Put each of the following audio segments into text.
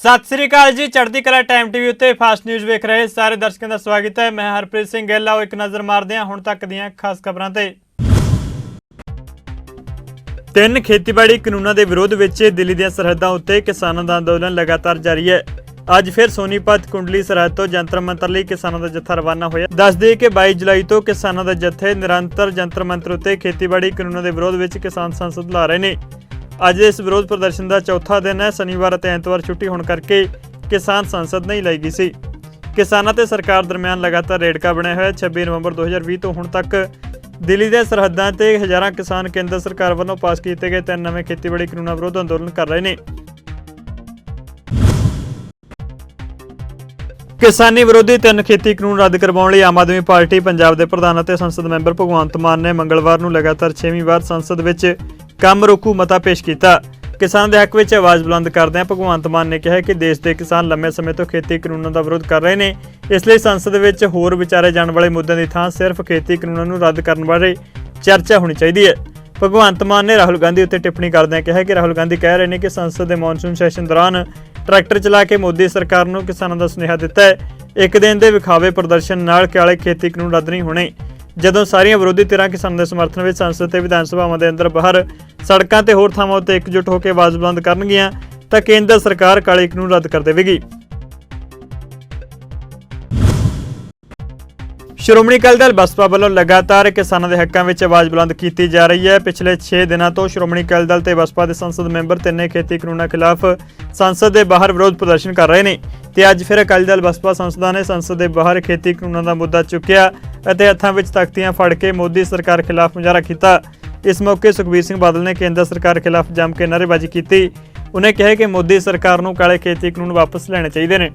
सत श्री अकाल जी। चढ़ती कला टाइम टीवी उत्ते फास्ट न्यूज़ वेख रहे सारे दर्शकों का स्वागत है। मैं हरप्रीत सिंह गिल। आओ एक नज़र मारते हैं हुण तक दीआं खास खबरां ते। तीन खेतीबाड़ी कानूनों के विरोध विच दिल्ली दी सरहदां उत्ते किसानां दा अंदोलन लगातार जारी है। अज फिर सोनीपत कुंडली सरहद तो जंतर मंतर लई किसानां दा जत्था रवाना होया। दस दें कि 22 जुलाई तो किसानां दे जत्थे निरंतर जंतर मंतर उत्ते खेतीबाड़ी कानूनों के विरोध विच किसान संसद ला रहे हैं। अज इस विरोध प्रदर्शन का चौथा दिन है। शनिवार और एतवार छुट्टी होने करके किसान संसद नहीं लाई गई सी। किसानों ते सरकार दरम्यान लगातार रेड़का बनया हुआ। 26 नवंबर 2020 तो हुण तक दिल्ली के सरहदां ते हज़ारां किसान केंद्र सरकार वालों पास किए गए 3 नवे खेतीबाड़ी कानूनों विरोध अंदोलन कर रहे हैं। किसानी विरोधी 3 खेती कानून रद्द करवाउण लई आम आदमी पार्टी पंजाब के प्रधान और संसद मैंबर भगवंत मान ने मंगलवार नूं लगातार 6वीं बार संसद विच काम रोकू मता पेश किया। किसान के हक में आवाज़ बुलंद करदे भगवंत मान ने कहा कि देश के किसान लंबे समय तो खेती कानूनों का विरोध कर रहे हैं। इसलिए संसद में होर विचारे जाने वाले मुद्दों की थां सिर्फ खेती कानूनों रद्द करने बारे चर्चा होनी चाहिए है। भगवंत मान ने राहुल गांधी उत्ते टिप्पणी करदे कहा कि राहुल गांधी कह रहे हैं कि संसद के मॉनसून सैशन दौरान ट्रैक्टर चला के मोदी सरकार को किसानों का सुनेहा दिता है। एक दिन के विखावे प्रदर्शन नाल काले खेती कानून रद्द नहीं होने। जदों सारियां विरोधी धिरां किसानों के समर्थन में संसद ते विधान सभावां दे अंदर बाहर सड़कों ते होर थावां उत्ते एकजुट होकर आवाज़ बुलंद करनगियां तां केंद्र सरकार काले कानून रद्द कर देवेगी। श्रोमणी अकाली दल बसपा वालों लगातार किसानों के हकों में आवाज़ बुलंद की जा रही है। पिछले 6 दिनों तो श्रोमणी अकाली दल ते बसपा के संसद मैंबर तिन्ने खेती कानूनों खिलाफ संसद के बाहर विरोध प्रदर्शन कर रहे हैं। तो अज फिर अकाली दल बसपा संसदा ने संसद के बाहर खेती कानूनों का मुद्दा चुकया ਅਤੇ हत्थों में तख्तियां फड़ के मोदी सरकार खिलाफ मुजाहरा किया। इस मौके सुखबीर सिंह बादल ने केंद्र सरकार खिलाफ जम के नारेबाजी की। उन्हें कहा कि मोदी सरकार को काले खेती कानून वापस लेने चाहिए ने।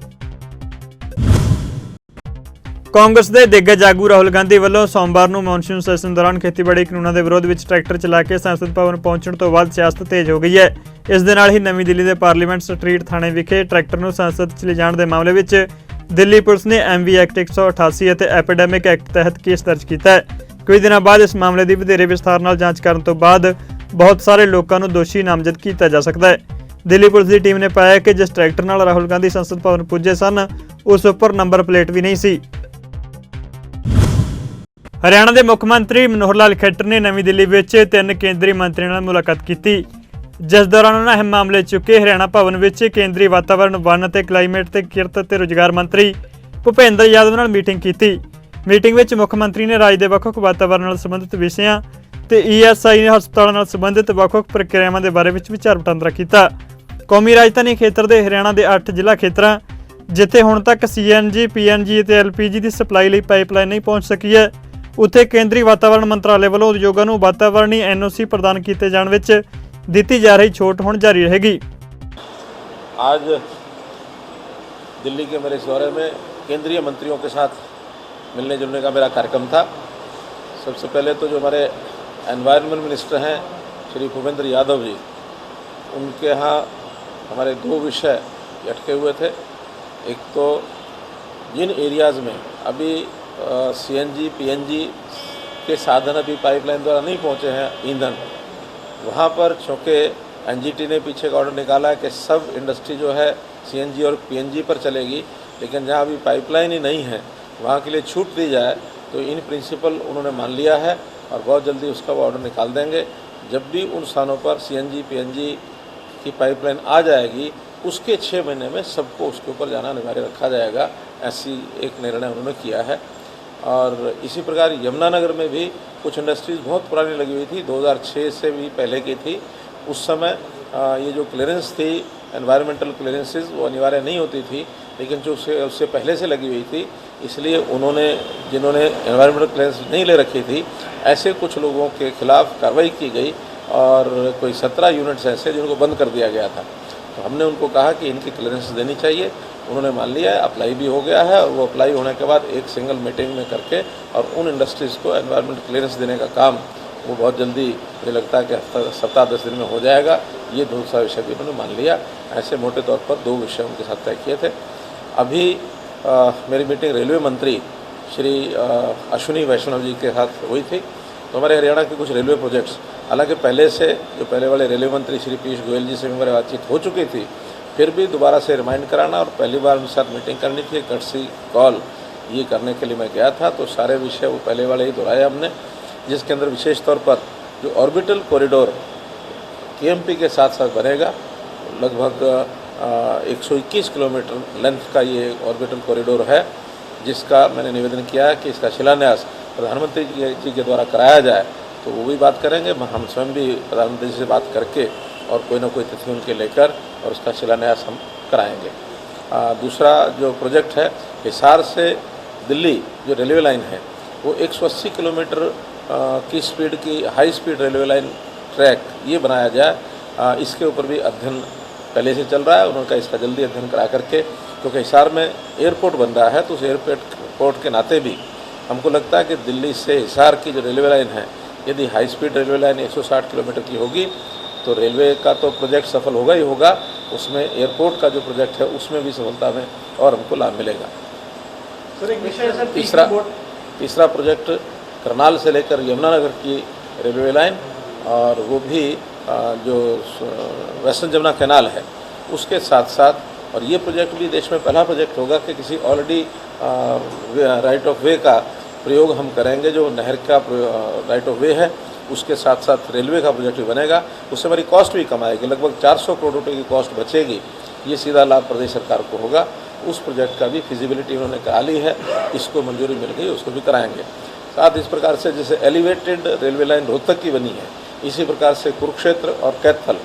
कांग्रेस के दिग्गज आगू राहुल गांधी वालों सोमवार को मॉनसून सैशन दौरान खेतीबाड़ी कानूनों के विरोध में ट्रैक्टर चला के संसद भवन पहुंचने तो बाद सियासत तेज हो गई है। इस दे नाल ही नवी दिल्ली के पार्लीमेंट स्ट्रीट थाने विखे ट्रैक्टर को संसद च ले जाने के मामले में दिल्ली पुलिस ने MV एक्ट 188 और एपीडेमिक एक्ट तहत केस दर्ज किया है। कुछ दिनों बाद इस मामले की वधेरे विस्तार नाल जांच करने तो बाद बहुत सारे लोगों को दोषी नामजद किया जा सकता है। दिल्ली पुलिस की टीम ने पाया कि जिस ट्रैक्टर नाल राहुल गांधी संसद भवन पुजे सन उस उपर नंबर प्लेट भी नहीं सी। हरियाणा के मुख्यमंत्री मनोहर लाल खट्टर ने नवी दिल्ली में 3 केंद्रीय मंत्रियों नाल मुलाकात की, जिस दौरान उन्होंने अहम मामले चुके। हरियाणा भवन में केंद्रीय वातावरण वन ते क्लाइमेट ते किरत ते रोजगार मंत्री भूपेंद्र यादव नाल मीटिंग की। मीटिंग में मुख्यमंत्री ने राज्य के ਵੱਖ-ਵੱਖ वातावरण नाल संबंधित विषयों ते ESI हस्पतालों नाल संबंधित ਵੱਖ-ਵੱਖ प्रक्रियावां के बारे में विचार वटांदरा किया। कौमी राजधानी खेत्र के हरियाणा के 8 जिला खेत्र जिथे हुण तक CNG PNG ते LPG की सप्लाई लई पाइपलाइन नहीं पहुँच सकी है, उत्थे केंद्रीय वातावरण मंत्रालय वालों उद्योगों को वातावरणीय NOC प्रदान किए जाने विच दी जा रही छूट हुण जारी रहेगी। आज दिल्ली के मेरे इस दौरे में केंद्रीय मंत्रियों के साथ मिलने जुलने का मेरा कार्यक्रम था। सबसे पहले तो जो हमारे एनवायरनमेंट मिनिस्टर हैं श्री भूपेंद्र यादव जी, उनके यहाँ हमारे 2 विषय अटके हुए थे। एक तो जिन एरियाज़ में अभी CNG PNG के साधन अभी पाइपलाइन द्वारा नहीं पहुँचे हैं ईंधन, वहाँ पर चूँकि NGT ने पीछे का ऑर्डर निकाला है कि सब इंडस्ट्री जो है CNG और PNG पर चलेगी, लेकिन जहाँ अभी पाइपलाइन ही नहीं है वहाँ के लिए छूट दी जाए, तो इन प्रिंसिपल उन्होंने मान लिया है और बहुत जल्दी उसका वो ऑर्डर निकाल देंगे। जब भी उन स्थानों पर CNG PNG की पाइपलाइन आ जाएगी उसके 6 महीने में सबको उसके ऊपर जाना अनिवार्य रखा जाएगा, ऐसी एक निर्णय उन्होंने किया है। और इसी प्रकार यमुनानगर में भी कुछ इंडस्ट्रीज़ बहुत पुरानी लगी हुई थी, 2006 से भी पहले की थी। उस समय ये जो क्लियरेंस थी एनवायरमेंटल क्लियरेंसेस वो अनिवार्य नहीं होती थी, लेकिन जो उससे पहले से लगी हुई थी, इसलिए उन्होंने जिन्होंने एनवायरमेंटल क्लियरेंस नहीं ले रखी थी ऐसे कुछ लोगों के खिलाफ कार्रवाई की गई और कोई 17 यूनिट्स ऐसे जिनको बंद कर दिया गया था। तो हमने उनको कहा कि इनकी क्लियरेंस देनी चाहिए, उन्होंने मान लिया है, अप्लाई भी हो गया है और वो अप्लाई होने के बाद एक सिंगल मीटिंग में करके और उन इंडस्ट्रीज़ को एनवायरमेंट क्लियरेंस देने का काम वो बहुत जल्दी मुझे लगता है कि 7-10 दिन में हो जाएगा। ये दूसरा विषय भी उन्होंने मान लिया। ऐसे मोटे तौर पर 2 विषय उनके साथ तय किए थे। अभी मेरी मीटिंग रेलवे मंत्री श्री अश्विनी वैष्णव जी के साथ हुई थी। तो हमारे हरियाणा के कुछ रेलवे प्रोजेक्ट्स, हालांकि पहले से जो पहले वाले रेलवे मंत्री श्री पीयूष गोयल जी से भी हमारी बातचीत हो चुकी थी, फिर भी दोबारा से रिमाइंड कराना और पहली बार उनके साथ मीटिंग करनी थी, कर्टसी कॉल ये करने के लिए मैं गया था। तो सारे विषय वो पहले वाले ही दोहराए हमने, जिसके अंदर विशेष तौर पर जो ऑर्बिटल कॉरिडोर केएमपी के साथ साथ बनेगा, लगभग 121 किलोमीटर लेंथ का ये ऑर्बिटल कॉरिडोर है, जिसका मैंने निवेदन किया है कि इसका शिलान्यास प्रधानमंत्री जी के द्वारा कराया जाए। तो वो भी बात करेंगे, हम स्वयं भी प्रधानमंत्री जी से बात करके और कोई ना कोई तिथि उनके लेकर और उसका शिलान्यास हम कराएंगे। दूसरा जो प्रोजेक्ट है, हिसार से दिल्ली जो रेलवे लाइन है वो 180 किलोमीटर की स्पीड की high speed railway line track ये बनाया जाए। इसके ऊपर भी अध्ययन पहले से चल रहा है, उन्होंने इसका जल्दी अध्ययन करा करके, क्योंकि हिसार में एयरपोर्ट बन रहा है, तो उस एयरपोर्ट के नाते भी हमको लगता है कि दिल्ली से हिसार की जो रेलवे लाइन है, यदि high speed railway line 160 kilometre की होगी तो रेलवे का तो प्रोजेक्ट सफल होगा ही होगा, उसमें एयरपोर्ट का जो प्रोजेक्ट है उसमें भी सफलता में और हमको लाभ मिलेगा। तीसरा प्रोजेक्ट करनाल से लेकर यमुनानगर की रेलवे लाइन, और वो भी जो वेस्टर्न जमुना कैनाल है उसके साथ साथ, और ये प्रोजेक्ट भी देश में पहला प्रोजेक्ट होगा कि किसी ऑलरेडी राइट ऑफ वे का प्रयोग हम करेंगे, जो नहर का राइट ऑफ वे है उसके साथ साथ रेलवे का प्रोजेक्ट भी बनेगा। उससे हमारी कॉस्ट भी कम आएगी, लगभग 400 करोड़ रुपये की कॉस्ट बचेगी, ये सीधा लाभ प्रदेश सरकार को होगा। उस प्रोजेक्ट का भी फिजिबिलिटी उन्होंने करा ली है, इसको मंजूरी मिल गई, उसको भी कराएंगे। साथ इस प्रकार से जैसे एलिवेटेड रेलवे लाइन रोहतक की बनी है, इसी प्रकार से कुरुक्षेत्र और कैथल,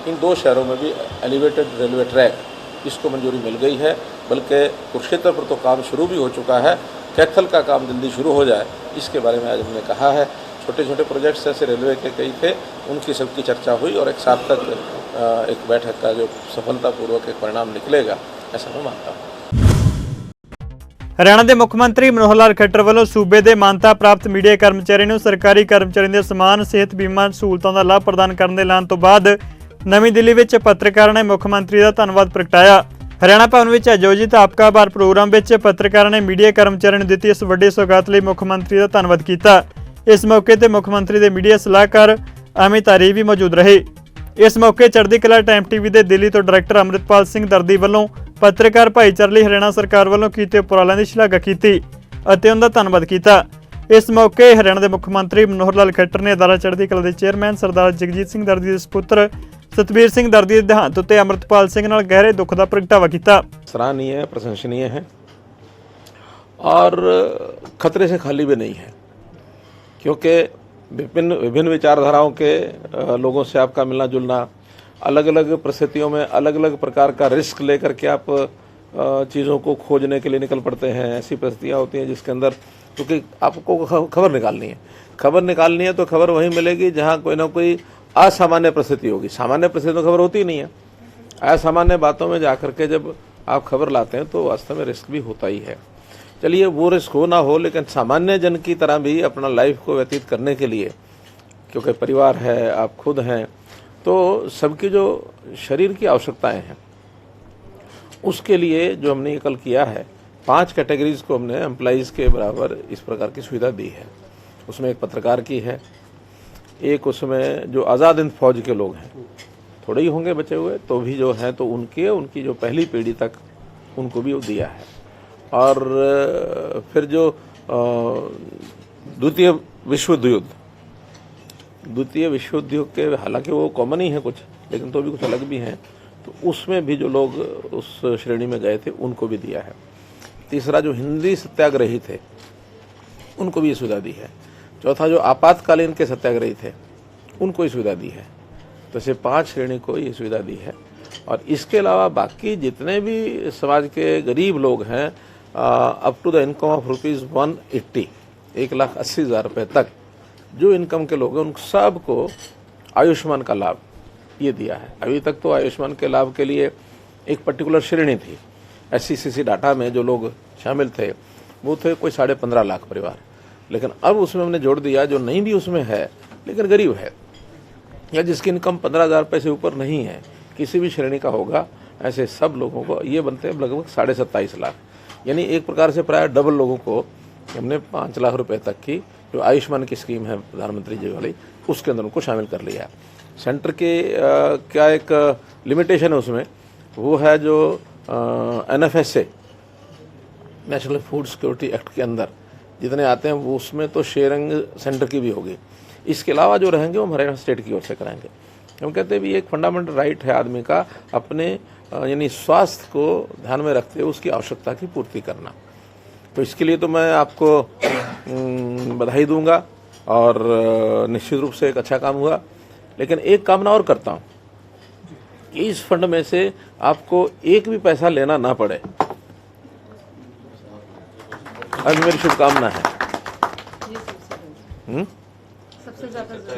इन 2 शहरों में भी एलिवेटेड रेलवे ट्रैक इसको मंजूरी मिल गई है। बल्कि कुरुक्षेत्र पर तो काम शुरू भी हो चुका है, कैथल का काम जल्दी शुरू हो जाए, इसके बारे में आज हमने कहा है। छोटे छोटे प्रोजेक्ट्स ऐसे रेलवे के कई थे, उनकी सबकी चर्चा हुई और एक सार्थक एक बैठक का जो सफलतापूर्वक एक परिणाम निकलेगा, ऐसा मैं मानता हूँ। हरियाणा के मुख्य मंत्री मनोहर लाल खट्टर वालों सूबे के मानता प्राप्त मीडिया कर्मचारी को सरकारी कर्मचारियों के समान सेहत बीमा सहूलतों का लाभ प्रदान करने के ऐलान तो बाद नवी दिल्ली में पत्रकारों ने मुख्यमंत्री का धन्यवाद प्रगटाया। हरियाणा भवन में आयोजित आपका बार प्रोग्राम में पत्रकारों ने मीडिया कर्मचारियों को दी इस वड्डी सौगात लिए मुख्यमंत्री का धन्यवाद किया। इस मौके पर मुख्यमंत्री के मीडिया सलाहकार अमित आरी भी मौजूद रहे। इस मौके चढ़दी कला टाइम टीवी के दिल्ली तो डायरैक्टर अमृतपाल सिंह दर्दी वालों पत्रकार भाईचारे लिए हरियाणा सरकार वालों कीते उपरालिਆਂ की शलाघा की ਅਤੇ उनका धन्यवाद किया। इस मौके हरियाणा के मुख्यमंत्री मनोहर लाल खट्टर ने अदारा चढ़दी कला के चेयरमैन सरदार जगजीत सिंह दर्दी के सुपुत्र सतबीर सिंह दर्दी के देहांत उत्ते अमृतपाल सिंह नाल गहरे दुख का प्रगटावा किया। सराहनीय है, प्रशंसनीय है और खतरे से खाली भी नहीं है, क्योंकि विभिन्न विचारधाराओं के लोगों से आपका मिलना जुलना, अलग अलग परिस्थितियों में अलग अलग प्रकार का रिस्क लेकर के आप चीज़ों को खोजने के लिए निकल पड़ते हैं। ऐसी परिस्थितियाँ होती हैं जिसके अंदर, क्योंकि आपको खबर निकालनी है तो खबर वहीं मिलेगी जहाँ कोई ना कोई असामान्य परिस्थिति होगी। सामान्य परिस्थिति में खबर होती ही नहीं है। असामान्य बातों में जाकर के जब आप खबर लाते हैं तो वास्तव में रिस्क भी होता ही है। चलिए वो रिस्क हो ना हो, लेकिन सामान्य जन की तरह भी अपना लाइफ को व्यतीत करने के लिए, क्योंकि परिवार है, आप खुद हैं, तो सबकी जो शरीर की आवश्यकताएं हैं उसके लिए जो हमने कल किया है, 5 कैटेगरीज को हमने एम्प्लॉइज़ के बराबर इस प्रकार की सुविधा दी है। उसमें एक पत्रकार की है, एक उसमें जो आज़ाद हिंद फौज के लोग हैं, थोड़े ही होंगे बचे हुए तो भी जो हैं, तो उनकी जो पहली पीढ़ी तक उनको भी दिया है। और फिर जो द्वितीय विश्व युद्ध के, हालांकि वो कॉमन ही है कुछ, लेकिन तो भी कुछ अलग भी हैं, तो उसमें भी जो लोग उस श्रेणी में गए थे उनको भी दिया है। तीसरा जो हिंदी सत्याग्रही थे उनको भी ये सुविधा दी है। चौथा जो आपातकालीन के सत्याग्रही थे उनको ये सुविधा दी है। तो ऐसे 5 श्रेणी को ये सुविधा दी है। और इसके अलावा बाकी जितने भी समाज के गरीब लोग हैं, up to the income of ₹180, 1,80,000 रुपये तक जो इनकम के लोग हैं, उन सबको आयुष्मान का लाभ ये दिया है। अभी तक तो आयुष्मान के लाभ के लिए एक पर्टिकुलर श्रेणी थी, SCCC डाटा में जो लोग शामिल थे वो थे कोई 15.5 लाख परिवार, लेकिन अब उसमें हमने जोड़ दिया जो नहीं भी उसमें है लेकिन गरीब है या जिसकी इनकम 15,000 रुपये से ऊपर नहीं है, किसी भी श्रेणी का होगा, ऐसे सब लोगों को ये बनते हैं लगभग 27.5 लाख। यानी एक प्रकार से प्राय डबल लोगों को हमने 5 लाख रुपए तक की जो आयुष्मान की स्कीम है प्रधानमंत्री जी वाली, उसके अंदर उनको शामिल कर लिया। सेंटर के क्या एक लिमिटेशन है उसमें वो है जो NFSA, national food security act के अंदर जितने आते हैं वो उसमें तो शेयरिंग सेंटर की भी होगी। इसके अलावा जो रहेंगे वो हमारे स्टेट की ओर से कराएंगे। हम कहते हैं भी एक फंडामेंटल राइट है आदमी का अपने यानी स्वास्थ्य को ध्यान में रखते हुए उसकी आवश्यकता की पूर्ति करना। तो इसके लिए तो मैं आपको बधाई दूंगा और निश्चित रूप से एक अच्छा काम हुआ। लेकिन एक काम ना और करता हूँ कि इस फंड में से आपको एक भी पैसा लेना ना पड़े, आज मेरी शुभकामना है।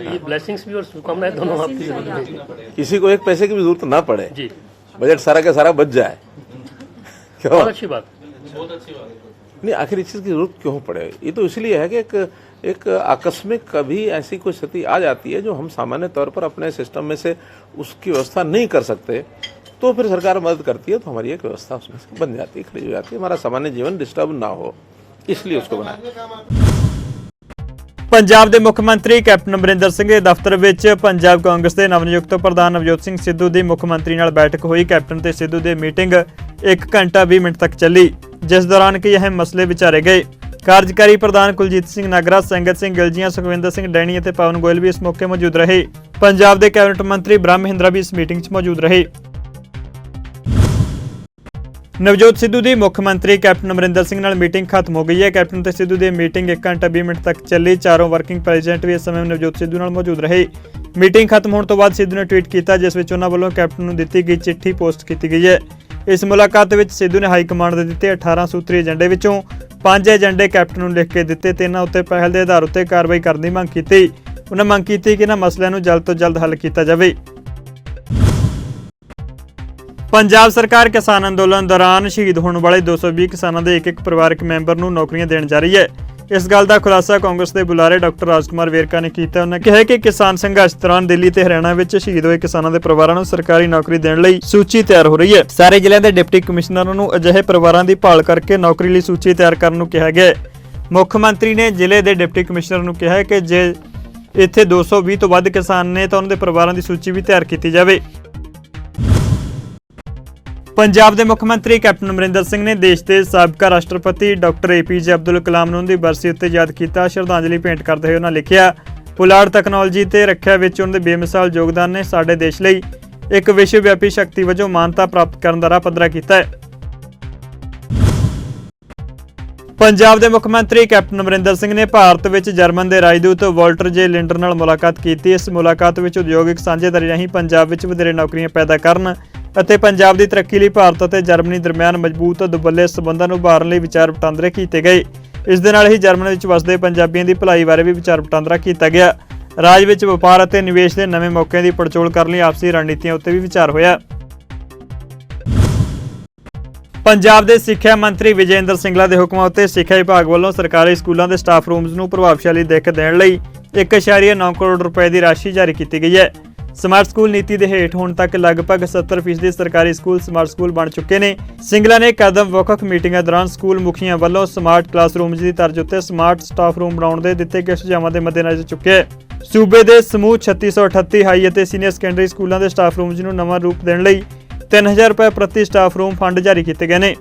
ये ब्लेसिंग्स भी और शुभकामनाएं दोनों आपकी जरूरत है। किसी को एक पैसे की भी जरूरत ना पड़े जी, बजट सारा का सारा बच जाए। क्यों? बहुत अच्छी बात। नहीं, आखिर इस चीज़ की जरूरत क्यों पड़े? ये तो इसलिए है कि एक आकस्मिक कभी ऐसी कोई स्थिति आ जाती है जो हम सामान्य तौर पर अपने सिस्टम में से उसकी व्यवस्था नहीं कर सकते, तो फिर सरकार मदद करती है, तो हमारी एक व्यवस्था उसमें से बन जाती है, खड़ी हो जाती है, हमारा सामान्य जीवन डिस्टर्ब ना हो, इसलिए उसको बनाया। ਪੰਜਾਬ ਦੇ ਮੁੱਖ ਮੰਤਰੀ ਕੈਪਟਨ ਅਮਰਿੰਦਰ ਸਿੰਘ ਦੇ ਦਫ਼ਤਰ ਵਿੱਚ ਪੰਜਾਬ ਕਾਂਗਰਸ ਦੇ ਨਵਨਿਯੁਕਤ ਪ੍ਰਧਾਨ ਨਵਜੋਤ ਸਿੰਘ ਸਿੱਧੂ ਦੀ ਮੁੱਖ ਮੰਤਰੀ ਨਾਲ ਬੈਠਕ ਹੋਈ। ਕੈਪਟਨ ਤੇ ਸਿੱਧੂ ਦੀ ਮੀਟਿੰਗ 1 ਘੰਟਾ 20 ਮਿੰਟ ਤੱਕ ਚੱਲੀ, ਜਿਸ ਦੌਰਾਨ ਕਈ ਅਹਿਮ ਮਸਲੇ ਵਿਚਾਰੇ ਗਏ। ਕਾਰਜਕਾਰੀ ਪ੍ਰਧਾਨ ਕੁਲਜੀਤ ਸਿੰਘ ਨਾਗਰਾ, ਸੰਗਤ ਸਿੰਘ ਗਿਲਜੀਆਂ, ਸੁਖਵਿੰਦਰ ਸਿੰਘ ਡੈਣੀ ਅਤੇ ਪਵਨ ਗੋਇਲ ਵੀ ਇਸ ਮੌਕੇ ਮੌਜੂਦ ਰਹੇ। ਪੰਜਾਬ ਦੇ ਕੈਬਨਿਟ ਮੰਤਰੀ ਬ੍ਰਹਮ ਮਹਿੰਦਰਾ ਵੀ ਇਸ ਮੀਟਿੰਗ 'ਚ ਮੌਜੂਦ ਰਹੇ। ਨਵਜੋਤ ਸਿੱਧੂ ਦੀ ਮੁੱਖ ਮੰਤਰੀ ਕੈਪਟਨ ਅਮਰਿੰਦਰ ਸਿੰਘ ਨਾਲ ਮੀਟਿੰਗ ਖਤਮ ਹੋ ਗਈ ਹੈ। ਕੈਪਟਨ ਤੇ ਸਿੱਧੂ ਦੀ ਮੀਟਿੰਗ 1 ਘੰਟਾ 20 ਮਿੰਟ ਤੱਕ ਚੱਲੀ। ਚਾਰੋਂ ਵਰਕਿੰਗ ਪ੍ਰੈਜ਼ੀਡੈਂਟ ਵੀ ਇਸ ਸਮੇਂ ਨਵਜੋਤ ਸਿੱਧੂ ਨਾਲ ਮੌਜੂਦ ਰਹੇ। ਮੀਟਿੰਗ ਖਤਮ ਹੋਣ ਤੋਂ ਬਾਅਦ ਸਿੱਧੂ ਨੇ ਟਵੀਟ ਕੀਤਾ, ਜਿਸ ਵਿੱਚ ਉਹਨਾਂ ਵੱਲੋਂ ਕੈਪਟਨ ਨੂੰ ਦਿੱਤੀ ਗਈ ਚਿੱਠੀ ਪੋਸਟ ਕੀਤੀ ਗਈ ਹੈ। ਇਸ ਮੁਲਾਕਾਤ ਵਿੱਚ ਸਿੱਧੂ ਨੇ ਹਾਈ ਕਮਾਂਡ ਦੇ ਦਿੱਤੇ 18 ਸੂਤਰੀ ਏਜੰਡੇ ਵਿੱਚੋਂ 5 ਏਜੰਡੇ ਕੈਪਟਨ ਨੂੰ ਲਿਖ ਕੇ ਦਿੱਤੇ ਤੇ ਇਹਨਾਂ ਉੱਤੇ ਪਹਿਲ ਦੇ ਆਧਾਰ ਉੱਤੇ ਕਾਰਵਾਈ ਕਰਨ ਦੀ ਮੰਗ ਕੀਤੀ। ਉਹਨਾਂ ਮੰਗ ਕੀਤੀ ਕਿ ਇਹਨਾਂ ਮਸਲਿਆਂ ਨੂੰ ਜਲਦ ਤੋਂ ਜਲਦ ਹੱਲ ਕੀਤਾ ਜਾਵੇ। ਪੰਜਾਬ ਸਰਕਾਰ ਕਿਸਾਨ ਅੰਦੋਲਨ ਦੌਰਾਨ ਸ਼ਹੀਦ ਹੋਣ ਵਾਲੇ 220 ਕਿਸਾਨਾਂ ਦੇ ਇੱਕ ਪਰਿਵਾਰਕ ਮੈਂਬਰ ਨੂੰ ਨੌਕਰੀਆਂ ਦੇਣ ਜਾ ਰਹੀ ਹੈ। ਇਸ ਗੱਲ ਦਾ ਖੁਲਾਸਾ ਕਾਂਗਰਸ ਦੇ ਬੁਲਾਰੇ ਡਾਕਟਰ ਰਾਜਕੁਮਾਰ ਵੇਰਕਾ ਨੇ ਕੀਤਾ। ਉਹਨਾਂ ਕਿਹਾ ਕਿ ਕਿਸਾਨ ਸੰਘਰਸ਼ ਦੌਰਾਨ ਦਿੱਲੀ ਤੇ ਹਰਿਆਣਾ ਵਿੱਚ ਸ਼ਹੀਦ ਹੋਏ ਕਿਸਾਨਾਂ ਦੇ ਪਰਿਵਾਰਾਂ ਨੂੰ ਸਰਕਾਰੀ ਨੌਕਰੀ ਦੇਣ ਲਈ ਸੂਚੀ ਤਿਆਰ ਹੋ ਰਹੀ ਹੈ। ਸਾਰੇ ਜ਼ਿਲ੍ਹਿਆਂ ਦੇ ਡਿਪਟੀ ਕਮਿਸ਼ਨਰਾਂ ਨੂੰ ਅਜਿਹੇ ਪਰਿਵਾਰਾਂ ਦੀ ਭਾਲ ਕਰਕੇ ਨੌਕਰੀ ਲਈ ਸੂਚੀ ਤਿਆਰ ਕਰਨ ਨੂੰ ਕਿਹਾ ਗਿਆ ਹੈ। ਮੁੱਖ ਮੰਤਰੀ ਨੇ ਜ਼ਿਲ੍ਹੇ ਦੇ ਡਿਪਟੀ ਕਮਿਸ਼ਨਰ ਨੂੰ ਕਿਹਾ ਕਿ ਜੇ ਇੱਥੇ 220 ਤੋਂ ਵੱਧ ਕਿਸਾਨ ਨੇ ਤਾਂ ਉਹਨਾਂ ਦੇ ਪਰਿਵਾਰਾਂ ਦੀ ਸੂਚੀ ਵੀ ਤਿਆਰ ਕੀਤੀ ਜਾਵੇ। ਪੰਜਾਬ ਦੇ ਮੁੱਖ ਮੰਤਰੀ ਕੈਪਟਨ ਅਮਰਿੰਦਰ ਸਿੰਘ ਨੇ ਦੇਸ਼ ਦੇ ਸਾਬਕਾ ਰਾਸ਼ਟਰਪਤੀ ਡਾਕਟਰ APJ ਅਬਦੁਲ ਕਲਾਮ ਨੂੰ ਦੀ ਬਰਸੀ ਉੱਤੇ ਯਾਦ ਕੀਤਾ। ਸ਼ਰਧਾਂਜਲੀ ਭੇਂਟ ਕਰਦੇ ਹੋਏ ਉਹਨਾਂ ਲਿਖਿਆ, ਪੁਲਾੜ ਤਕਨਾਲੋਜੀ ਤੇ ਰੱਖਿਆ ਵਿੱਚ ਉਹਨਾਂ ਦੇ ਬੇਮਿਸਾਲ ਯੋਗਦਾਨ ਨੇ ਸਾਡੇ ਦੇਸ਼ ਲਈ ਇੱਕ ਵਿਸ਼ਵ ਵਿਆਪੀ ਸ਼ਕਤੀ ਵਜੋਂ ਮਾਨਤਾ ਪ੍ਰਾਪਤ ਕਰਨ ਦਾ ਰਾਹ ਪੱਧਰਾ ਕੀਤਾ ਹੈ। ਪੰਜਾਬ ਦੇ ਮੁੱਖ ਮੰਤਰੀ ਕੈਪਟਨ ਅਮਰਿੰਦਰ ਸਿੰਘ ਨੇ ਭਾਰਤ ਵਿੱਚ ਜਰਮਨ ਦੇ ਰਾਜਦੂਤ ਵਾਲਟਰ ਜੇ ਲਿੰਡਰ ਨਾਲ ਮੁਲਾਕਾਤ ਕੀਤੀ। ਇਸ ਮੁਲਾਕਾਤ ਵਿੱਚ ਉਦਯੋਗਿਕ ਸਾਂਝੇਦਾਰੀ ਰਾਹੀਂ ਪੰਜਾਬ ਵਿੱਚ ਵਧੇਰੇ ਨੌਕਰੀਆਂ ਪੈਦਾ ਕਰਨ ਅਤੇ ਪੰਜਾਬ ਦੀ ਤਰੱਕੀ ਲਈ ਭਾਰਤ ਅਤੇ ਜਰਮਨੀ ਦਰਮਿਆਨ ਮਜ਼ਬੂਤ ਦੁਵੱਲੇ ਸਬੰਧਾਂ ਨੂੰ ਉਭਾਰਨ ਲਈ ਵਿਚਾਰ ਵਟਾਂਦਰੇ ਕੀਤੇ ਗਏ। ਇਸ ਦੇ ਨਾਲ ਹੀ ਜਰਮਨ ਵਿੱਚ ਵਸਦੇ ਪੰਜਾਬੀਆਂ ਦੀ ਭਲਾਈ ਬਾਰੇ ਵੀ ਵਿਚਾਰ ਵਟਾਂਦਰਾ ਕੀਤਾ ਗਿਆ। ਰਾਜ ਵਿੱਚ ਵਪਾਰ ਅਤੇ ਨਿਵੇਸ਼ ਦੇ ਨਵੇਂ ਮੌਕਿਆਂ ਦੀ ਪੜਚੋਲ ਕਰਨ ਲਈ ਆਪਸੀ ਰਣਨੀਤੀਆਂ ਉੱਤੇ ਵੀ ਵਿਚਾਰ ਹੋਇਆ। ਪੰਜਾਬ ਦੇ ਸਿੱਖਿਆ ਮੰਤਰੀ ਵਿਜੇ ਇੰਦਰ ਸਿੰਗਲਾ ਦੇ ਹੁਕਮਾਂ ਉੱਤੇ ਸਿੱਖਿਆ ਵਿਭਾਗ ਵੱਲੋਂ ਸਰਕਾਰੀ ਸਕੂਲਾਂ ਦੇ ਸਟਾਫ ਰੂਮਸ ਨੂੰ ਪ੍ਰਭਾਵਸ਼ਾਲੀ ਦਿੱਖ ਦੇਣ ਲਈ 1.9 ਕਰੋੜ ਰੁਪਏ ਦੀ ਰਾਸ਼ੀ ਜਾਰੀ ਕੀਤੀ ਗਈ ਹੈ। ਸਮਾਰਟ ਸਕੂਲ ਨੀਤੀ ਦੇ ਹੇਠ ਹੁਣ ਤੱਕ ਲਗਭਗ 70% ਸਰਕਾਰੀ ਸਕੂਲ ਸਮਾਰਟ ਸਕੂਲ ਬਣ ਚੁੱਕੇ ਨੇ। ਸਿੰਗਲਾ ਨੇ ਕਦਮ ਵੱਖ ਮੀਟਿੰਗਾਂ ਦੌਰਾਨ ਸਕੂਲ ਮੁਖੀਆਂ ਵੱਲੋਂ ਸਮਾਰਟ ਕਲਾਸਰੂਮਜ਼ ਦੀ ਤਰਜ਼ ਉੱਤੇ ਸਮਾਰਟ ਸਟਾਫ ਰੂਮ ਬਣਾਉਣ ਦੇ ਦਿੱਤੇ ਗਏ ਸੁਝਾਵਾਂ ਦੇ ਮੱਦੇਨਜ਼ਰ ਚੁੱਕਿਆ ਹੈ। ਸੂਬੇ ਦੇ ਸਮੂਹ 3638 ਹਾਈ ਅਤੇ ਸੀਨੀਅਰ ਸੈਕੰਡਰੀ ਸਕੂਲਾਂ ਦੇ ਸਟਾਫ ਰੂਮਜ਼ ਨੂੰ ਨਵਾਂ ਰੂਪ ਦੇਣ ਲਈ 3000 ਰੁਪਏ ਪ੍ਰਤੀ ਸਟਾਫ ਰੂਮ ਫੰਡ ਜਾਰੀ ਕੀਤੇ ਗਏ ਨੇ।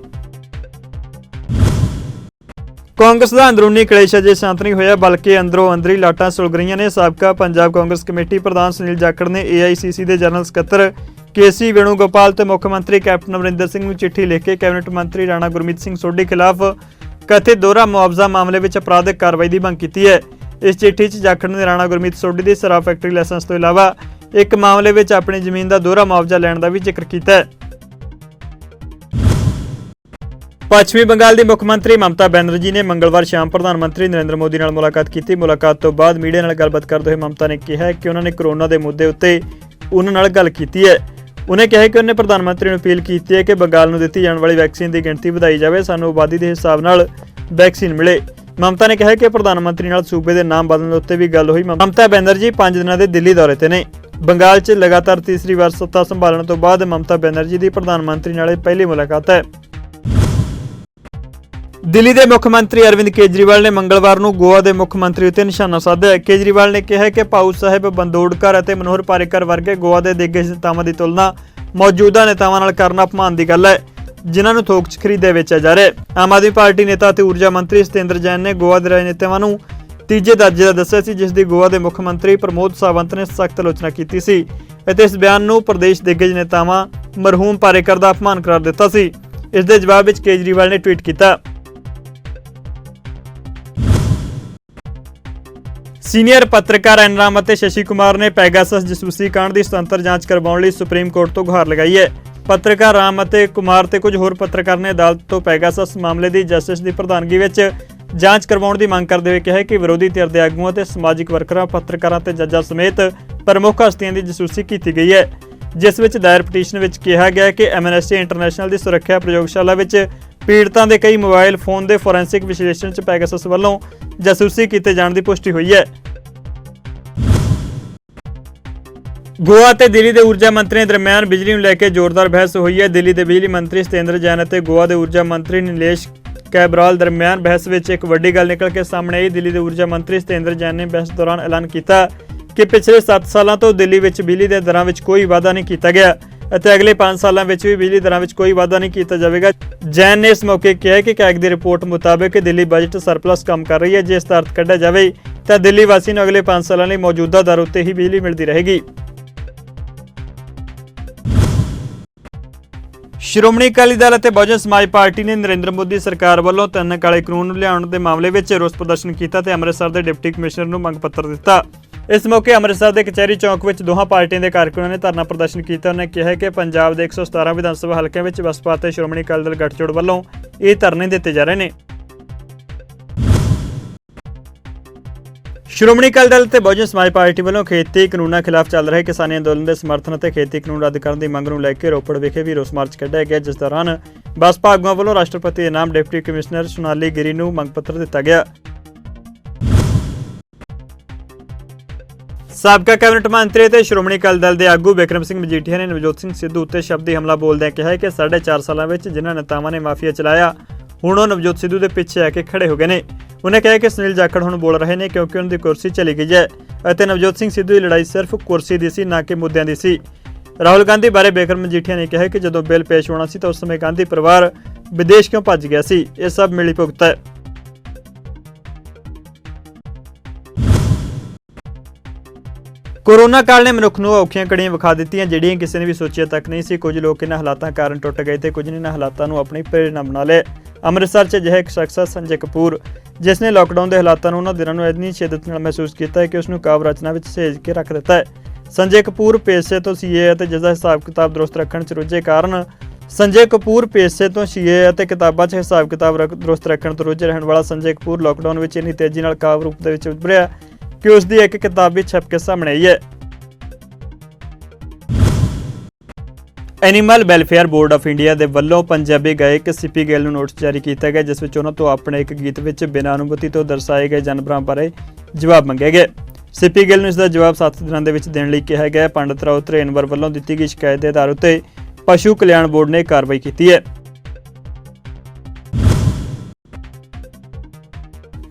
ਕਾਂਗਰਸ ਦਾ ਅੰਦਰੂਨੀ ਕਲੇਸ਼ ਅਜੇ ਸ਼ਾਂਤ ਨਹੀਂ ਹੋਇਆ, ਬਲਕਿ ਅੰਦਰੋਂ ਅੰਦਰੀ ਲਾਟਾਂ ਸੁਲਗ ਰਹੀਆਂ ਨੇ। ਸਾਬਕਾ ਪੰਜਾਬ ਕਾਂਗਰਸ ਕਮੇਟੀ ਪ੍ਰਧਾਨ ਸੁਨੀਲ ਜਾਖੜ ਨੇ AICC ਦੇ ਜਨਰਲ ਸਕੱਤਰ KC ਵੇਣੂਗੋਪਾਲ ਤੇ ਮੁੱਖ ਮੰਤਰੀ ਕੈਪਟਨ ਅਮਰਿੰਦਰ ਸਿੰਘ ਨੂੰ ਚਿੱਠੀ ਲਿਖ ਕੇ ਕੈਬਨਿਟ ਮੰਤਰੀ ਰਾਣਾ ਗੁਰਮੀਤ ਸਿੰਘ ਸੋਢੀ ਖਿਲਾਫ ਕਥਿਤ ਦੋਹਰਾ ਮੁਆਵਜ਼ਾ ਮਾਮਲੇ ਵਿੱਚ ਅਪਰਾਧਿਕ ਕਾਰਵਾਈ ਦੀ ਮੰਗ ਕੀਤੀ ਹੈ। ਇਸ ਚਿੱਠੀ 'ਚ ਜਾਖੜ ਨੇ ਰਾਣਾ ਗੁਰਮੀਤ ਸੋਢੀ ਦੀ ਸ਼ਰਾਬ ਫੈਕਟਰੀ ਲਾਇਸੈਂਸ ਤੋਂ ਇਲਾਵਾ ਇੱਕ ਮਾਮਲੇ ਵਿੱਚ ਆਪਣੀ ਜ਼ਮੀਨ ਦਾ ਦੋਹਰਾ ਮੁਆਵਜ਼ਾ ਲੈਣ ਦਾ ਵੀ ਜ਼ਿਕਰ ਕੀਤਾ ਹੈ। ਪੱਛਮੀ ਬੰਗਾਲ ਦੀ ਮੁੱਖ ਮੰਤਰੀ ਮਮਤਾ ਬੈਨਰਜੀ ਨੇ ਮੰਗਲਵਾਰ ਸ਼ਾਮ ਪ੍ਰਧਾਨ ਮੰਤਰੀ ਨਰਿੰਦਰ ਮੋਦੀ ਨਾਲ ਮੁਲਾਕਾਤ ਕੀਤੀ। ਮੁਲਾਕਾਤ ਤੋਂ ਬਾਅਦ ਮੀਡੀਆ ਨਾਲ ਗੱਲਬਾਤ ਕਰਦੇ ਹੋਏ ਮਮਤਾ ਨੇ ਕਿਹਾ ਕਿ ਉਹਨਾਂ ਨੇ ਕੋਰੋਨਾ ਦੇ ਮੁੱਦੇ ਉੱਤੇ ਉਹਨਾਂ ਨਾਲ ਗੱਲ ਕੀਤੀ ਹੈ। ਉਹਨੇ ਕਿਹਾ ਕਿ ਉਹਨੇ ਪ੍ਰਧਾਨ ਮੰਤਰੀ ਨੂੰ ਅਪੀਲ ਕੀਤੀ ਹੈ ਕਿ ਬੰਗਾਲ ਨੂੰ ਦਿੱਤੀ ਜਾਣ ਵਾਲੀ ਵੈਕਸੀਨ ਦੀ ਗਿਣਤੀ ਵਧਾਈ ਜਾਵੇ, ਸਾਨੂੰ ਆਬਾਦੀ ਦੇ ਹਿਸਾਬ ਨਾਲ ਵੈਕਸੀਨ ਮਿਲੇ। ਮਮਤਾ ਨੇ ਕਿਹਾ ਕਿ ਪ੍ਰਧਾਨ ਮੰਤਰੀ ਨਾਲ ਸੂਬੇ ਦੇ ਨਾਮ ਬਦਲਣ ਉੱਤੇ ਵੀ ਗੱਲ ਹੋਈ। ਮਮਤਾ ਬੈਨਰਜੀ 5 ਦਿਨਾਂ ਦੇ ਦਿੱਲੀ ਦੌਰੇ ਤੇ ਨੇ। ਬੰਗਾਲ 'ਚ ਲਗਾਤਾਰ ਤੀਸਰੀ ਵਾਰ ਸੱਤਾ ਸੰਭਾਲਣ ਤੋਂ ਬਾਅਦ ਮਮਤਾ ਬੈਨਰਜੀ ਦੀ ਪ੍ਰਧਾਨ ਮੰਤਰੀ ਨਾਲ ਪਹਿਲੀ ਮੁਲਾਕਾਤ ਹੈ। ਦਿੱਲੀ ਦੇ ਮੁੱਖ ਮੰਤਰੀ ਅਰਵਿੰਦ ਕੇਜਰੀਵਾਲ ਨੇ ਮੰਗਲਵਾਰ ਨੂੰ ਗੋਆ ਦੇ ਮੁੱਖ ਮੰਤਰੀ ਉੱਤੇ ਨਿਸ਼ਾਨਾ ਸਾਧਿਆ। ਕੇਜਰੀਵਾਲ ਨੇ ਕਿਹਾ ਕਿ ਭਾਊ ਸਾਹਿਬ ਬੰਦੋੜਕਰ ਅਤੇ ਮਨੋਹਰ ਪਾਰੇਕਰ ਵਰਗੇ ਗੋਆ ਦੇ ਦਿੱਗਜ ਨੇਤਾਵਾਂ ਦੀ ਤੁਲਨਾ ਮੌਜੂਦਾ ਨੇਤਾਵਾਂ ਨਾਲ ਕਰਨਾ ਅਪਮਾਨ ਦੀ ਗੱਲ ਹੈ, ਜਿਨ੍ਹਾਂ ਨੂੰ ਥੋਕ 'ਚ ਖਰੀਦਿਆ ਵੇਚਿਆ ਜਾ ਰਿਹਾ ਹੈ। ਆਮ ਆਦਮੀ ਪਾਰਟੀ ਨੇਤਾ ਅਤੇ ਊਰਜਾ ਮੰਤਰੀ ਸਤਿੰਦਰ ਜੈਨ ਨੇ ਗੋਆ ਦੇ ਰਾਜਨੇਤਾਵਾਂ ਨੂੰ ਤੀਜੇ ਦਰਜੇ ਦਾ ਦੱਸਿਆ ਸੀ, ਜਿਸ ਦੀ ਗੋਆ ਦੇ ਮੁੱਖ ਮੰਤਰੀ ਪ੍ਰਮੋਦ ਸਾਵੰਤ ਨੇ ਸਖਤ ਆਲੋਚਨਾ ਕੀਤੀ ਸੀ ਅਤੇ ਇਸ ਬਿਆਨ ਨੂੰ ਪ੍ਰਦੇਸ਼ ਦਿੱਗਜ ਨੇਤਾਵਾਂ ਮਰਹੂਮ ਪਾਰੇਕਰ ਦਾ ਅਪਮਾਨ ਕਰਾਰ ਦਿੱਤਾ ਸੀ। ਇਸ ਦੇ ਜਵਾਬ ਵਿੱਚ ਕੇਜਰੀਵਾਲ ਨੇ ਟਵੀਟ ਕੀਤਾ, ਸੀਨੀਅਰ ਪੱਤਰਕਾਰ ਐਨ ਰਾਮ ਅਤੇ ਸ਼ਸ਼ੀ ਕੁਮਾਰ ਨੇ ਪੈਗਾਸਸ ਜਸੂਸੀ ਕਾਂਡ ਦੀ ਸੁਤੰਤਰ ਜਾਂਚ ਕਰਵਾਉਣ ਲਈ ਸੁਪਰੀਮ ਕੋਰਟ ਤੋਂ ਗੁਹਾਰ ਲਗਾਈ ਹੈ। ਪੱਤਰਕਾਰ ਰਾਮ ਅਤੇ ਕੁਮਾਰ ਤੇ ਕੁਝ ਹੋਰ ਪੱਤਰਕਾਰ ਨੇ ਅਦਾਲਤ ਤੋਂ ਪੈਗਾਸਸ ਮਾਮਲੇ ਦੀ ਜਸਟਿਸ ਦੀ ਪ੍ਰਧਾਨਗੀ ਵਿੱਚ ਜਾਂਚ ਕਰਵਾਉਣ ਦੀ ਮੰਗ ਕਰਦੇ ਹੋਏ ਕਿਹਾ ਕਿ ਵਿਰੋਧੀ ਧਿਰ ਦੇ ਆਗੂਆਂ ਤੇ ਸਮਾਜਿਕ ਵਰਕਰਾਂ, ਪੱਤਰਕਾਰਾਂ ਤੇ ਜੱਜਾਂ ਸਮੇਤ ਪ੍ਰਮੁੱਖ ਹਸਤੀਆਂ ਦੀ ਜਸੂਸੀ ਕੀਤੀ ਗਈ ਹੈ, ਜਿਸ ਵਿੱਚ ਦਾਇਰ ਪਟੀਸ਼ਨ ਵਿੱਚ ਕਿਹਾ ਗਿਆ ਕਿ ਐਮਨੈਸਟੀ ਇੰਟਰਨੈਸ਼ਨਲ ਦੀ ਸੁਰੱਖਿਆ ਪ੍ਰਯੋਗਸ਼ਾਲਾ ਵਿੱਚ ਪੀੜਤਾਂ ਦੇ ਕਈ ਮੋਬਾਈਲ ਫੋਨ ਦੇ ਫੋਰੈਂਸਿਕ ਵਿਸ਼ਲੇਸ਼ਣ 'ਚ ਪੈਗਾਸਸ ਵੱਲੋਂ ਜਾਸੂਸੀ ਕੀਤੇ ਜਾਣ ਦੀ ਪੁਸ਼ਟੀ ਹੋਈ ਹੈ। ਗੋਆ ਤੇ ਦਿੱਲੀ ਦੇ ਊਰਜਾ ਮੰਤਰੀਆਂ ਦਰਮਿਆਨ ਬਿਜਲੀ ਨੂੰ ਲੈ ਕੇ ਜ਼ੋਰਦਾਰ ਬਹਿਸ ਹੋਈ ਹੈ। ਦਿੱਲੀ ਦੇ ਬਿਜਲੀ ਮੰਤਰੀ ਸਤਿੰਦਰ ਜੈਨ ਅਤੇ ਗੋਆ ਦੇ ਊਰਜਾ ਮੰਤਰੀ ਨੀਲੇਸ਼ ਕੈਬਰਾਲ ਦਰਮਿਆਨ ਬਹਿਸ ਵਿੱਚ ਇੱਕ ਵੱਡੀ ਗੱਲ ਨਿਕਲ ਕੇ ਸਾਹਮਣੇ ਆਈ। ਦਿੱਲੀ ਦੇ ਊਰਜਾ ਮੰਤਰੀ ਸਤਿੰਦਰ ਜੈਨ ਨੇ ਬਹਿਸ ਦੌਰਾਨ ਐਲਾਨ ਕੀਤਾ ਕਿ ਪਿਛਲੇ 7 ਸਾਲਾਂ ਤੋਂ ਦਿੱਲੀ ਵਿੱਚ ਬਿਜਲੀ ਦੇ ਦਰਾਂ ਵਿੱਚ ਕੋਈ ਵਾਧਾ ਨਹੀਂ ਕੀਤਾ ਗਿਆ ਅਤੇ ਅਗਲੇ 5 ਸਾਲਾਂ ਵਿੱਚ ਵੀ ਬਿਜਲੀ ਦਰਾਂ ਵਿੱਚ ਕੋਈ ਵਾਧਾ ਨਹੀਂ ਕੀਤਾ ਜਾਵੇਗਾ। ਜੈਨ ਨੇ ਇਸ ਮੌਕੇ ਕਿਹਾ ਕਿ ਕੈਗ ਦੀ ਰਿਪੋਰਟ ਮੁਤਾਬਕ ਦਿੱਲੀ ਬਜਟ ਸਰਪਲਸ ਕੰਮ ਕਰ ਰਹੀ ਹੈ। ਜੇ ਇਸ ਦਾ ਅਰਥ ਕੱਢਿਆ ਜਾਵੇ ਤਾਂ ਦਿੱਲੀ ਵਾਸੀ ਨੂੰ ਅਗਲੇ 5 ਸਾਲਾਂ ਲਈ ਮੌਜੂਦਾ ਦਰ ਉੱਤੇ ਹੀ ਬਿਜਲੀ ਮਿਲਦੀ ਰਹੇਗੀ। ਸ਼੍ਰੋਮਣੀ ਅਕਾਲੀ ਦਲ ਅਤੇ ਬਹੁਜਨ ਸਮਾਜ ਪਾਰਟੀ ਨੇ ਨਰਿੰਦਰ ਮੋਦੀ ਸਰਕਾਰ ਵੱਲੋਂ 3 ਕਾਲੇ ਕਾਨੂੰਨ ਨੂੰ ਲਿਆਉਣ ਦੇ ਮਾਮਲੇ ਵਿੱਚ ਰੋਸ ਪ੍ਰਦਰਸ਼ਨ ਕੀਤਾ ਤੇ ਅੰਮ੍ਰਿਤਸਰ ਦੇ ਡਿਪਟੀ ਕਮਿਸ਼ਨਰ ਨੂੰ ਮੰਗ ਪੱਤਰ ਦਿੱਤਾ। ਇਸ ਮੌਕੇ ਅੰਮ੍ਰਿਤਸਰ ਦੇ ਕਚਹਿਰੀ ਚੌਕ ਵਿੱਚ ਦੋਹਾਂ ਪਾਰਟੀਆਂ ਦੇ ਕਾਰਕੁਨਾਂ ਨੇ ਧਰਨਾ ਪ੍ਰਦਰਸ਼ਨ ਕੀਤਾ। ਉਹਨਾਂ ਨੇ ਕਿਹਾ ਕਿ ਪੰਜਾਬ ਦੇ 117 ਵਿਧਾਨ ਸਭਾ ਹਲਕਿਆਂ ਵਿੱਚ ਬਸਪਾ ਅਤੇ ਸ਼੍ਰੋਮਣੀ ਅਕਾਲੀ ਦਲ ਗੱਠਜੋੜ ਵੱਲੋਂ ਇਹ ਧਰਨੇ ਦਿੱਤੇ ਜਾ ਰਹੇ ਨੇ। ਸ਼੍ਰੋਮਣੀ ਅਕਾਲੀ ਦਲ ਤੇ ਬਹੁਜਨ ਸਮਾਜ ਪਾਰਟੀ ਵੱਲੋਂ ਖੇਤੀ ਕਾਨੂੰਨਾਂ ਖਿਲਾਫ ਚੱਲ ਰਹੇ ਕਿਸਾਨੀ ਅੰਦੋਲਨ ਦੇ ਸਮਰਥਨ ਅਤੇ ਖੇਤੀ ਕਾਨੂੰਨ ਰੱਦ ਕਰਨ ਦੀ ਮੰਗ ਨੂੰ ਲੈ ਕੇ ਰੋਪੜ ਵਿਖੇ ਵੀ ਰੋਸ ਮਾਰਚ ਕੱਢਿਆ ਗਿਆ, ਜਿਸ ਦੌਰਾਨ ਬਸਪਾ ਆਗੂਆਂ ਵੱਲੋਂ ਰਾਸ਼ਟਰਪਤੀ ਦੇ ਨਾਮ ਡਿਪਟੀ ਕਮਿਸ਼ਨਰ ਸੋਨਾਲੀ ਗਿਰੀ ਨੂੰ ਮੰਗ ਪੱਤਰ ਦਿੱਤਾ ਗਿਆ। ਸਾਬਕਾ ਕੈਬਨਿਟ ਮੰਤਰੀ ਤੇ ਸ਼੍ਰੋਮਣੀ ਅਕਾਲੀ ਦਲ ਦੇ ਆਗੂ ਬਿਕਰਮ ਸਿੰਘ ਮਜੀਠੀਆ ਨੇ ਨਵਜੋਤ ਸਿੰਘ ਸਿੱਧੂ ਉੱਤੇ ਸ਼ਬਦੀ ਹਮਲਾ ਬੋਲਦਿਆਂ ਕਿਹਾ ਕਿ 4.5 ਸਾਲਾਂ ਵਿੱਚ ਜਿਨ੍ਹਾਂ ਨੇਤਾਵਾਂ ਨੇ ਮਾਫੀਆ ਚਲਾਇਆ, ਹੁਣ ਉਹ ਨਵਜੋਤ ਸਿੱਧੂ ਦੇ ਪਿੱਛੇ ਆ ਕੇ ਖੜੇ ਹੋ ਗਏ ਨੇ। ਉਹਨੇ ਕਿਹਾ ਕਿ ਸੁਨੀਲ ਜਾਖੜ ਹੁਣ ਬੋਲ ਰਹੇ ਨੇ ਕਿਉਂਕਿ ਉਹਨਾਂ ਦੀ ਕੁਰਸੀ ਚਲੀ ਗਈ ਹੈ ਅਤੇ ਨਵਜੋਤ ਸਿੰਘ ਸਿੱਧੂ ਦੀ ਲੜਾਈ ਸਿਰਫ ਕੁਰਸੀ ਦੀ ਸੀ, ਨਾ ਕਿ ਮੁੱਦਿਆਂ ਦੀ ਸੀ। ਰਾਹੁਲ ਗਾਂਧੀ ਬਾਰੇ ਬਿਕਰਮ ਮਜੀਠੀਆ ਨੇ ਕਿਹਾ ਕਿ ਜਦੋਂ ਬਿੱਲ ਪੇਸ਼ ਹੋਣਾ ਸੀ ਤਾਂ ਉਸ ਸਮੇਂ ਗਾਂਧੀ ਪਰਿਵਾਰ ਵਿਦੇਸ਼ ਕਿਉਂ ਭੱਜ ਗਿਆ ਸੀ, ਇਹ ਸਭ ਮਿਲੀ ਭੁਗਤ ਹੈ। ਕੋਰੋਨਾ ਕਾਲ ਨੇ ਮਨੁੱਖ ਨੂੰ ਔਖੀਆਂ ਕੜੀਆਂ ਵਿਖਾ ਦਿੱਤੀਆਂ, ਜਿਹੜੀਆਂ ਕਿਸੇ ਨੇ ਵੀ ਸੋਚਿਆ ਤੱਕ ਨਹੀਂ ਸੀ। ਕੁਝ ਲੋਕ ਇਹਨਾਂ ਹਾਲਾਤਾਂ ਕਾਰਨ ਟੁੱਟ ਗਏ ਤੇ ਕੁਝ ਨੇ ਇਹਨਾਂ ਹਾਲਾਤਾਂ ਨੂੰ ਆਪਣੀ ਪ੍ਰੇਰਣਾ ਬਣਾ ਲਿਆ। ਅੰਮ੍ਰਿਤਸਰ 'ਚ ਅਜਿਹਾ ਇੱਕ ਸ਼ਖਸ ਹੈ ਸੰਜੇ ਕਪੂਰ, ਜਿਸ ਨੇ ਲਾਕਡਾਊਨ ਦੇ ਹਾਲਾਤਾਂ ਨੂੰ ਉਹਨਾਂ ਦਿਨਾਂ ਨੂੰ ਇੰਨੀ ਸ਼ਿੱਦਤ ਨਾਲ ਮਹਿਸੂਸ ਕੀਤਾ ਹੈ ਕਿ ਉਸ ਨੂੰ ਕਾਵਿ ਰਚਨਾ ਵਿੱਚ ਸਹੇਜ ਕੇ ਰੱਖ ਦਿੱਤਾ ਹੈ। ਸੰਜੇ ਕਪੂਰ ਪੇਸ਼ੇ ਤੋਂ ਸੀਏ ਅਤੇ ਜਿਸ ਦਾ ਹਿਸਾਬ ਕਿਤਾਬ ਦਰੁਸਤ ਰੱਖਣ 'ਚ ਰੁੱਝੇ ਕਾਰਨ ਸੰਜੇ ਕਪੂਰ ਪੇਸ਼ੇ ਤੋਂ ਸੀਏ ਅਤੇ ਕਿਤਾਬਾਂ 'ਚ ਹਿਸਾਬ ਕਿਤਾਬ ਦਰੁਸਤ ਰੱਖਣ ਤੋਂ ਰੁੱਝੇ ਰਹਿਣ ਵਾਲਾ ਸੰਜੇ ਕਪੂਰ ਲਾਕਡਾਊਨ ਵਿੱਚ ਇੰਨੀ ਤੇਜ਼ੀ ਨਾਲ ਕਾਵਿ ਰੂਪ ਦੇ ਵਿੱਚ ਉੱਭਰਿਆ ਕਿ ਉਸ ਦੀ ਇੱਕ ਕਿਤਾਬ ਵੀ ਛਪ ਕੇ ਸਾਹਮਣੇ ਆਈ ਹੈ। Animal welfare board of India ਦੇ ਵੱਲੋਂ ਪੰਜਾਬੀ ਗਾਇਕ ਸਿੱਪੀ ਗਿੱਲ ਨੂੰ ਨੋਟਿਸ ਜਾਰੀ ਕੀਤਾ ਗਿਆ, ਜਿਸ ਵਿੱਚ ਉਹਨਾਂ ਤੋਂ ਆਪਣੇ ਇੱਕ ਗੀਤ ਵਿੱਚ ਬਿਨਾਂ ਅਨੁਮਤੀ ਤੋਂ ਦਰਸਾਏ ਗਏ ਜਾਨਵਰਾਂ ਬਾਰੇ ਜਵਾਬ ਮੰਗਿਆ ਗਿਆ। ਸਿੱਪੀ ਗਿੱਲ ਨੂੰ ਇਸ ਦਾ ਜਵਾਬ 7 ਦਿਨਾਂ ਦੇ ਵਿੱਚ ਦੇਣ ਲਈ ਕਿਹਾ ਗਿਆ। ਪੰਡਿਤ ਰਾਓ ਧਰੇਨਵਰ ਵੱਲੋਂ ਦਿੱਤੀ ਗਈ ਸ਼ਿਕਾਇਤ ਦੇ ਆਧਾਰ ਉੱਤੇ ਪਸ਼ੂ ਕਲਿਆਣ ਬੋਰਡ ਨੇ ਕਾਰਵਾਈ ਕੀਤੀ ਹੈ।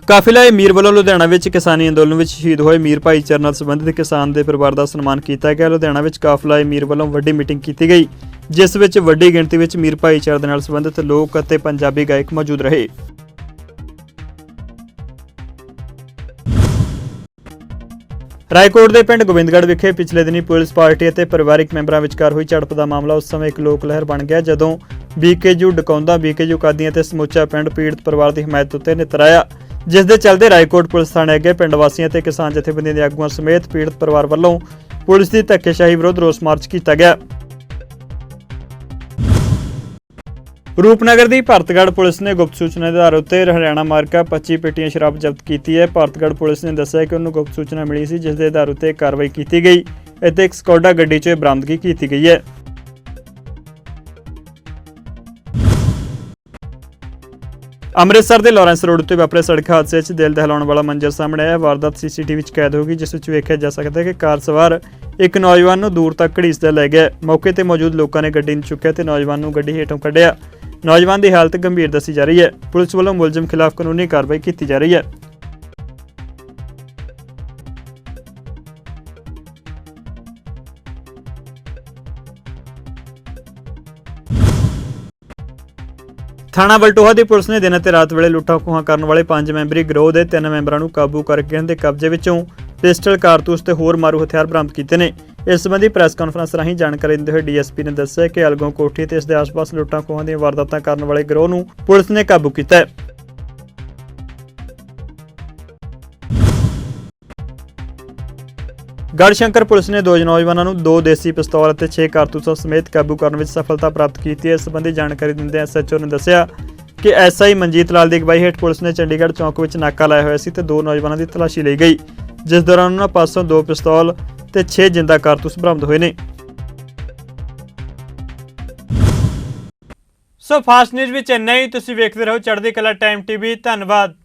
ਕਾਫਿਲਾ ਮੀਰ ਵੱਲੋਂ ਲੁਧਿਆਣਾ ਵਿੱਚ ਕਿਸਾਨੀ ਅੰਦੋਲਨ ਵਿੱਚ ਸ਼ਹੀਦ ਹੋਏ ਮੀਰ ਭਾਈਚਾਰੇ ਨਾਲ ਸੰਬੰਧਿਤ ਕਿਸਾਨ ਦੇ ਪਰਿਵਾਰ ਦਾ ਸਨਮਾਨ ਕੀਤਾ ਗਿਆ। ਲੁਧਿਆਣਾ ਵਿੱਚ ਕਾਫਿਲਾ ਮੀਰ ਵੱਲੋਂ ਵੱਡੀ ਮੀਟਿੰਗ ਕੀਤੀ ਗਈ, ਜਿਸ ਵਿੱਚ ਵੱਡੀ ਗਿਣਤੀ ਵਿੱਚ ਮੀਰ ਭਾਈਚਾਰੇ ਦੇ ਨਾਲ ਸੰਬੰਧਿਤ ਲੋਕ ਅਤੇ ਪੰਜਾਬੀ ਗਾਇਕ ਮੌਜੂਦ ਰਹੇ। ਰਾਏਕੋਟ ਦੇ ਪਿੰਡ ਗੋਬਿੰਦਗੜ੍ਹ ਵਿਖੇ ਪਿਛਲੇ ਦਿਨੀ ਪੁਲਿਸ ਪਾਰਟੀ ਅਤੇ ਪਰਿਵਾਰਕ ਮੈਂਬਰਾਂ ਵਿਚਕਾਰ ਹੋਈ ਝੜਪ ਦਾ ਮਾਮਲਾ ਉਸ ਸਮੇਂ ਇੱਕ ਲੋਕ ਲਹਿਰ ਬਣ ਗਿਆ, ਜਦੋਂ ਬੀਕੇਯੂ ਡਕੌਂਦਾ, ਬੀਕੇਯੂ ਕਾਦੀਆਂ ਅਤੇ ਸਮੁੱਚਾ ਪਿੰਡ ਪੀੜਤ ਪਰਿਵਾਰ ਦੀ ਹਮਾਇਤ ਉੱਤੇ ਨਿੱਤਰ ਆਇਆ, ਜਿਸ ਦੇ ਚੱਲਦੇ ਰਾਏਕੋਟ ਪੁਲਿਸ ਥਾਣੇ ਅੱਗੇ ਪਿੰਡ ਵਾਸੀਆਂ ਤੇ ਕਿਸਾਨ ਜਥੇਬੰਦੀਆਂ ਦੇ ਆਗੂਆਂ ਸਮੇਤ ਪੀੜਤ ਪਰਿਵਾਰ ਵੱਲੋਂ ਪੁਲਿਸ ਦੀ ਧੱਕੇਸ਼ਾਹੀ ਵਿਰੁੱਧ ਰੋਸ ਮਾਰਚ ਕੀਤਾ ਗਿਆ। ਰੂਪਨਗਰ ਦੀ ਭਰਤਗੜ੍ਹ ਪੁਲਿਸ ਨੇ ਗੁਪਤ ਸੂਚਨਾ ਦੇ ਆਧਾਰ ਉੱਤੇ ਹਰਿਆਣਾ ਮਾਰਕਾ 25 ਪੇਟੀਆਂ ਸ਼ਰਾਬ ਜ਼ਬਤ ਕੀਤੀ ਹੈ। ਭਰਤਗੜ੍ਹ ਪੁਲਿਸ ਨੇ ਦੱਸਿਆ ਕਿ ਉਹਨੂੰ ਗੁਪਤ ਸੂਚਨਾ ਮਿਲੀ ਸੀ, ਜਿਸ ਦੇ ਆਧਾਰ ਉੱਤੇ ਕਾਰਵਾਈ ਕੀਤੀ ਗਈ ਅਤੇ ਇੱਕ ਸਕੋਡਾ ਗੱਡੀ 'ਚ ਬਰਾਮਦਗੀ ਕੀਤੀ ਗਈ ਹੈ। ਅੰਮ੍ਰਿਤਸਰ ਦੇ ਲਾਰੈਂਸ ਰੋਡ ਉੱਤੇ ਵਾਪਰੇ ਸੜਕ ਹਾਦਸੇ 'ਚ ਦਿਲ ਦਹਿਲਾਉਣ ਵਾਲਾ ਮੰਜ਼ਰ ਸਾਹਮਣੇ ਆਇਆ। ਵਾਰਦਾਤ ਸੀਸੀਟੀਵੀ ਵਿੱਚ ਕੈਦ ਹੋ ਗਈ, ਜਿਸ ਵਿੱਚ ਵੇਖਿਆ ਜਾ ਸਕਦਾ ਹੈ ਕਿ ਕਾਰ ਸਵਾਰ ਇੱਕ ਨੌਜਵਾਨ ਨੂੰ ਦੂਰ ਤੱਕ ਘੜੀਸਦਾ ਲੈ ਗਿਆ। ਮੌਕੇ ਤੇ ਮੌਜੂਦ ਲੋਕਾਂ ਨੇ ਗੱਡੀ ਨੂੰ ਚੁੱਕਿਆ ਤੇ ਨੌਜਵਾਨ ਨੂੰ ਗੱਡੀ ਹੇਠੋਂ ਕੱਢਿਆ। ਨੌਜਵਾਨ ਦੀ ਹਾਲਤ ਗੰਭੀਰ ਦੱਸੀ ਜਾ ਰਹੀ ਹੈ। ਪੁਲਿਸ ਵੱਲੋਂ ਮੁਲਜ਼ਮ ਖਿਲਾਫ ਕਾਨੂੰਨੀ ਕਾਰਵਾਈ ਕੀਤੀ ਜਾ ਰਹੀ ਹੈ। ਥਾਣਾ ਬਲਟੋਹਾ ਦੀ ਪੁਲਿਸ ਨੇ ਦਿਨ ਅਤੇ ਰਾਤ ਵੇਲੇ ਲੁੱਟਾਂ ਖੋਹਾਂ ਕਰਨ ਵਾਲੇ 5 ਮੈਂਬਰੀ ਗਿਰੋਹ ਦੇ 3 ਮੈਂਬਰਾਂ ਨੂੰ ਕਾਬੂ ਕਰਕੇ ਇਹਨਾਂ ਦੇ ਕਬਜ਼ੇ ਵਿੱਚੋਂ ਪਿਸਟਲ, ਕਾਰਤੂਸ ਤੇ ਹੋਰ ਮਾਰੂ ਹਥਿਆਰ ਬਰਾਮਦ ਕੀਤੇ ਨੇ। ਇਸ ਸੰਬੰਧੀ ਪ੍ਰੈਸ ਕਾਨਫਰੰਸ ਰਾਹੀਂ ਜਾਣਕਾਰੀ ਦਿੰਦੇ ਹੋਏ ਡੀਐਸਪੀ ਨੇ ਦੱਸਿਆ ਕਿ ਅਲਗੋਂ ਕੋਠੀ ਤੇ ਇਸ ਦੇ ਆਸ-ਪਾਸ ਲੁੱਟਾਂ ਖੋਹਾਂ ਦੀਆਂ ਵਾਰਦਾਤਾਂ ਕਰਨ ਵਾਲੇ ਗਿਰੋਹ ਨੂੰ ਪੁਲਿਸ ਨੇ ਕਾਬੂ ਕੀਤਾ ਹੈ। ਗੜ੍ਹਸ਼ੰਕਰ ਪੁਲਿਸ ਨੇ 2 ਨੌਜਵਾਨਾਂ ਨੂੰ 2 ਦੇਸੀ ਪਿਸਤੌਲ ਅਤੇ 6 ਕਾਰਤੂਸਾਂ ਸਮੇਤ ਕਾਬੂ ਕਰਨ ਵਿੱਚ ਸਫਲਤਾ ਪ੍ਰਾਪਤ ਕੀਤੀ ਹੈ। ਇਸ ਸੰਬੰਧੀ ਜਾਣਕਾਰੀ ਦਿੰਦਿਆਂ ਐਸਐਚਓ ਨੇ ਦੱਸਿਆ ਕਿ ਐਸਆਈ ਮਨਜੀਤ ਲਾਲ ਦੀ ਅਗਵਾਈ ਹੇਠ ਪੁਲਿਸ ਨੇ ਚੰਡੀਗੜ੍ਹ ਚੌਂਕ ਵਿੱਚ ਨਾਕਾ ਲਾਇਆ ਹੋਇਆ ਸੀ ਤੇ 2 ਨੌਜਵਾਨਾਂ ਦੀ ਤਲਾਸ਼ੀ ਲਈ ਗਈ, ਜਿਸ ਦੌਰਾਨ ਉਹਨਾਂ ਪਾਸੋਂ 2 ਪਿਸਤੌਲ ਤੇ 6 ਜਿੰਦਾ ਕਾਰਤੂਸ ਬਰਾਮਦ ਹੋਏ ਨੇ। ਸੋ ਫਾਸਟ ਨਿਊਜ਼ ਵਿੱਚ ਇੰਨਾ ਹੀ। ਤੁਸੀਂ ਵੇਖਦੇ ਰਹੋ ਚੜ੍ਹਦੀ ਕਲਾ ਟਾਈਮ ਟੀਵੀ। ਧੰਨਵਾਦ।